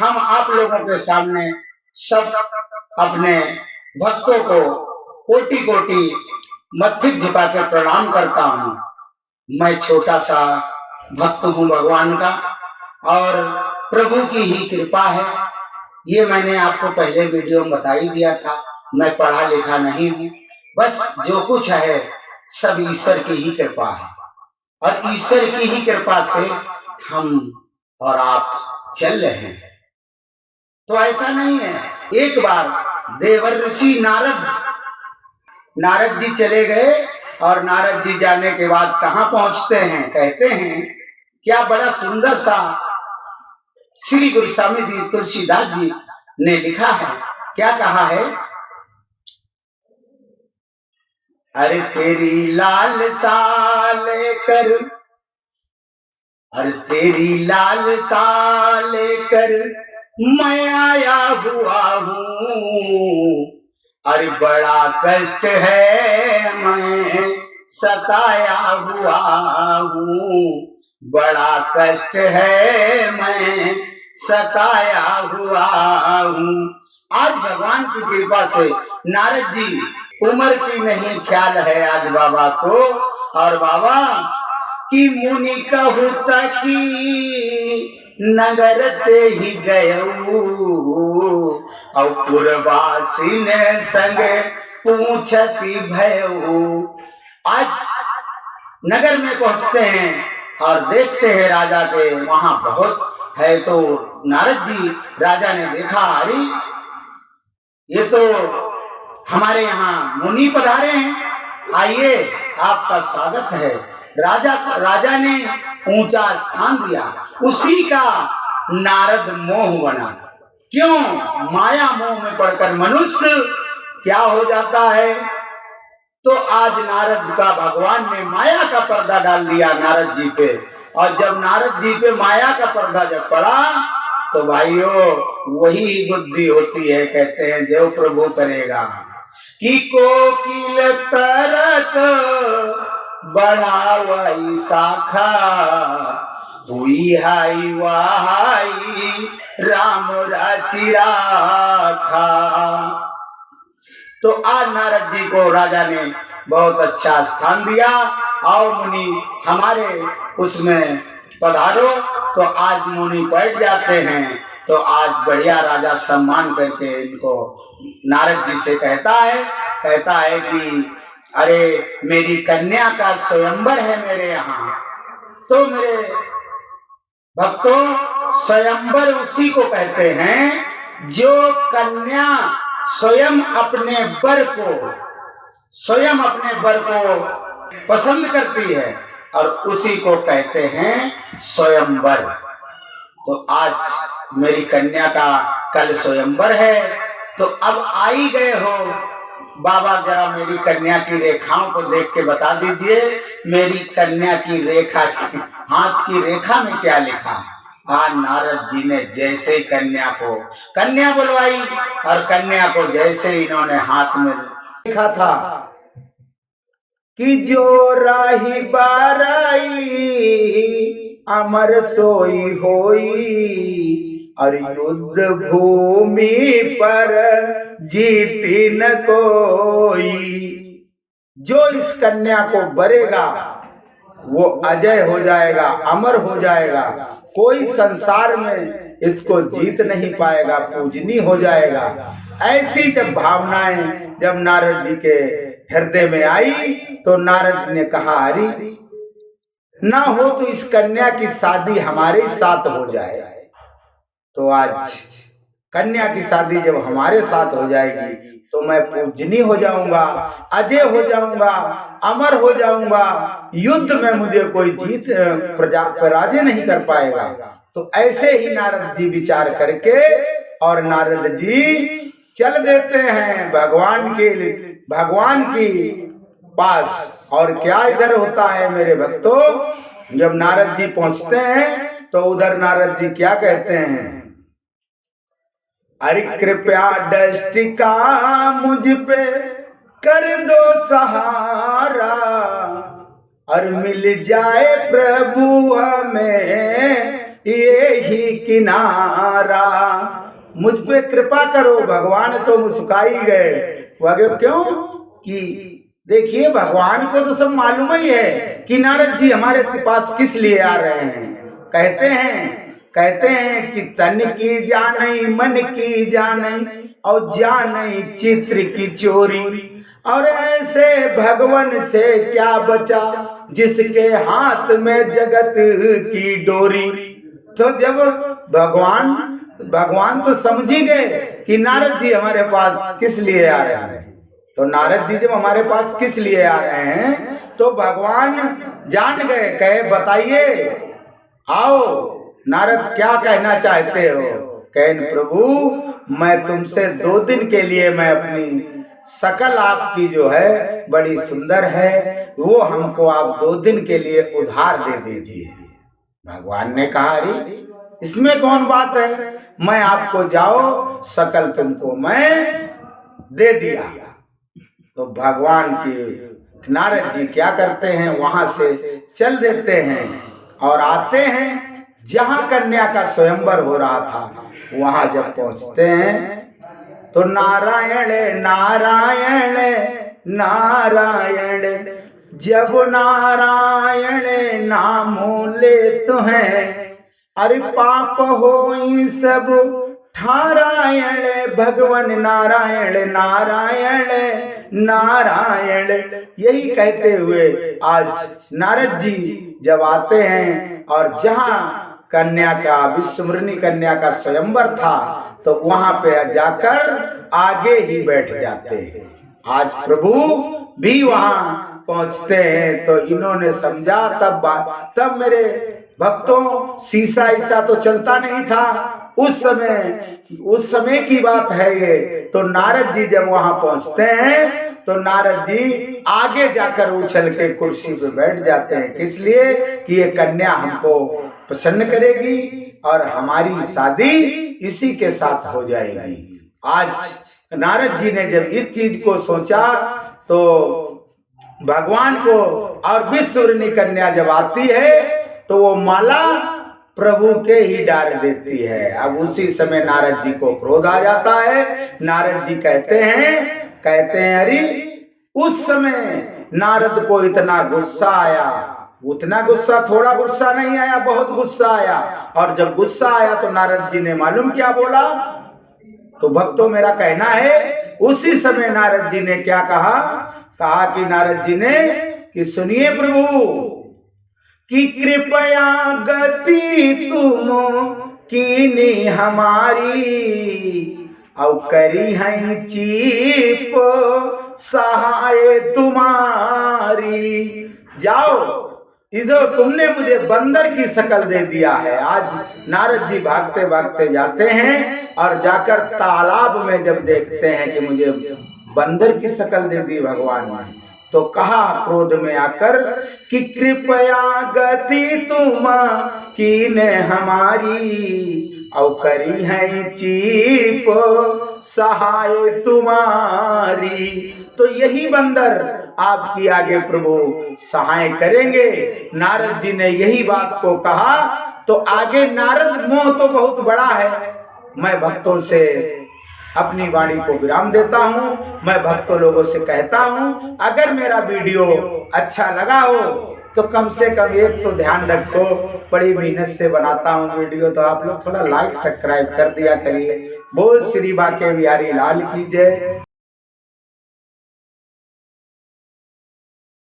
हम आप लोगों के सामने सब अपने भक्तों को कोटि कोटि मस्तक झुका के प्रणाम करता हूँ। मैं छोटा सा भक्त हूँ भगवान का, और प्रभु की ही कृपा है। ये मैंने आपको पहले वीडियो में बता ही दिया था। मैं पढ़ा लिखा नहीं हूँ, बस जो कुछ है सब ईश्वर की ही कृपा है, और ईश्वर की ही कृपा से हम और आप चल रहे हैं। तो ऐसा नहीं है। एक बार देवर्षि नारद जी चले गए, और नारद जी जाने के बाद कहाँ पहुंचते हैं, कहते हैं क्या बड़ा सुंदर सा श्री गुरु स्वामी जी तुलसीदास जी ने लिखा है। क्या कहा है? अरे तेरी लाल साल कर, अरे तेरी लाल साल कर मैं आया हुआ हूँ। अरे बड़ा कष्ट है मैं सताया हुआ हूँ, बड़ा कष्ट है मैं सताया हुआ हूँ। आज भगवान की कृपा से नारद जी, उम्र की नहीं ख्याल है आज बाबा को, और बाबा की मुनि कहूता की नगर ते ही गयऊ, और पुरवासी ने संग पूछती भयऊ। आज नगर में पहुंचते हैं और देखते हैं राजा के वहां बहुत है। तो नारद जी राजा ने देखा, अरे ये तो हमारे यहाँ मुनि पधारे हैं, आइए आपका स्वागत है। राजा ने ऊंचा स्थान दिया, उसी का नारद मोह बना। क्यों? माया मोह में पड़कर मनुष्य क्या हो जाता है। तो आज नारद का भगवान ने माया का पर्दा डाल दिया नारद जी पे, और जब नारद जी पे माया का पर्दा जब पड़ा तो भाइयों वही बुद्धि होती है। कहते हैं जो प्रभु करेगा कि कोकिल तरक बढ़ावाई शाखा, हुई हाई वाई राम राची राखा। तो आज नारद जी को राजा ने बहुत अच्छा स्थान दिया, आओ मुनि हमारे उसमें पधारो। तो आज मुनि बैठ जाते हैं। तो आज बढ़िया राजा सम्मान करके इनको नारद जी से कहता है कि अरे मेरी कन्या का स्वयंवर है मेरे यहाँ। तो मेरे भक्तों, स्वयंवर उसी को कहते हैं जो कन्या स्वयं अपने वर को पसंद करती है, और उसी को कहते हैं स्वयंवर। तो आज मेरी कन्या का कल स्वयंवर है। तो अब आई गए हो बाबा, जरा मेरी कन्या की रेखाओं को देख के बता दीजिए, मेरी कन्या की रेखा, हाथ की रेखा में क्या लिखा है। आज नारद जी ने जैसे ही कन्या बुलवाई, और कन्या को जैसे इन्होंने हाथ में लिखा था कि जो राही बाराई अमर सोई होई, और युद्ध भूमि पर जीती न कोई। जो इस कन्या को बरेगा वो अजय हो जाएगा, अमर हो जाएगा। कोई संसार में इसको जीत नहीं पाएगा, पूजनी हो जाएगा। ऐसी जब भावनाएं जब नारद जी के हृदय में आई, तो नारद जी ने कहा, अरे ना हो तो इस कन्या की शादी हमारे साथ हो जाए। तो आज कन्या की शादी जब हमारे साथ हो जाएगी तो मैं पूजनी हो जाऊंगा, अजय हो जाऊंगा, अमर हो जाऊंगा। युद्ध में मुझे कोई पराजय नहीं कर पाएगा। तो ऐसे ही नारद जी विचार करके, और नारद जी चल देते हैं भगवान की पास। और क्या इधर होता है मेरे भक्तों, जब नारद जी पहुंचते हैं तो उधर नारद जी क्या कहते हैं, अरे कृपया दृष्टि का मुझ पे कर दो सहारा, और मिल जाए प्रभु हमें ये ही किनारा। मुझ पे कृपा करो। भगवान तो मुस्कुराई गए। वो क्यों कि देखिए भगवान को तो सब मालूम ही है कि नारद जी हमारे पास किस लिए आ रहे हैं। कहते हैं कि तन की जानई मन की जानई और जानई चित्र की चोरी, और ऐसे भगवान से क्या बचा जिसके हाथ में जगत की डोरी। तो जब भगवान तो समझ ही गए कि नारद जी हमारे पास किस लिए आ रहे हैं। तो नारद जी जब हमारे पास किस लिए आ रहे हैं तो भगवान जान गए। कहे बताइए, आओ नारद क्या कहना चाहते हो। कहे प्रभु मैं तुमसे 2 दिन के लिए मैं अपनी शकल आपकी जो है बड़ी सुंदर है, वो हमको आप 2 दिन के लिए उधार दे दीजिए। भगवान ने कहा अरे इसमें कौन बात है, मैं आपको जाओ शकल तुमको मैं दे दिया। तो भगवान की नारद जी क्या करते हैं, वहां से चल देते हैं और आते हैं जहां कन्या का स्वयंवर हो रहा था। वहां जब पहुंचते हैं तो नारायण नारायण नारायण, जब नारायण नामो लेत हैं अरे पाप होई सब ठारायण। भगवान नारायण नारायण नारायण, यही कहते हुए आज नारद जी जब आते हैं और जहां कन्या का विश्वमृणी कन्या का स्वयंवर था तो वहां पे जाकर आगे ही बैठ जाते हैं। आज प्रभु भी वहां पहुंचते हैं तो इन्होंने समझा तब मेरे भक्तों शीशा ईसा तो चलता नहीं था उस समय की बात है ये। तो नारद जी जब वहां पहुंचते हैं तो नारद जी आगे जाकर उछल के कुर्सी पे बैठ जाते हैं। किस लिए कि ये कन्या हमको प्रसन्न करेगी और हमारी शादी इसी के साथ हो जाएगी। आज नारद जी ने जब इस चीज को सोचा तो भगवान को और विश्वमृणी कन्या जब आती है तो वो माला प्रभु के ही डाल देती है। अब उसी समय नारद जी को क्रोध आ जाता है। नारद जी कहते हैं अरे उस समय नारद को इतना गुस्सा आया, उतना गुस्सा थोड़ा गुस्सा नहीं आया, बहुत गुस्सा आया। और जब गुस्सा आया तो नारद जी ने मालूम क्या बोला। तो भक्तों मेरा कहना है उसी समय नारद जी ने क्या कहा कि नारद जी ने कि सुनिए प्रभु कि कृपया गति तुम कीनी हमारी, और करी है चीप सहाय तुम्हारी। जाओ इधर तुमने मुझे बंदर की शक्ल दे दिया है। आज नारद जी भागते भागते जाते हैं और जाकर तालाब में जब देखते हैं कि मुझे बंदर की शक्ल दे दी भगवान ने, तो कहा क्रोध में आकर कि कृपया गति तुम कीने हमारी, और करी है चीप सहाय तुम्हारी। तो यही बंदर आपकी आगे प्रभु सहाय करेंगे। नारद जी ने यही बात को कहा। तो आगे नारद मोह तो बहुत बड़ा है। मैं भक्तों से अपनी वाणी को विराम देता हूँ। मैं भक्तों लोगों से कहता हूँ अगर मेरा वीडियो अच्छा लगा हो तो कम से कम एक तो ध्यान रखो, बड़ी मेहनत से बनाता हूँ वीडियो, तो आप लोग थोड़ा लाइक सब्सक्राइब कर दिया करिए। बोल श्री बांके बिहारी लाल की जय।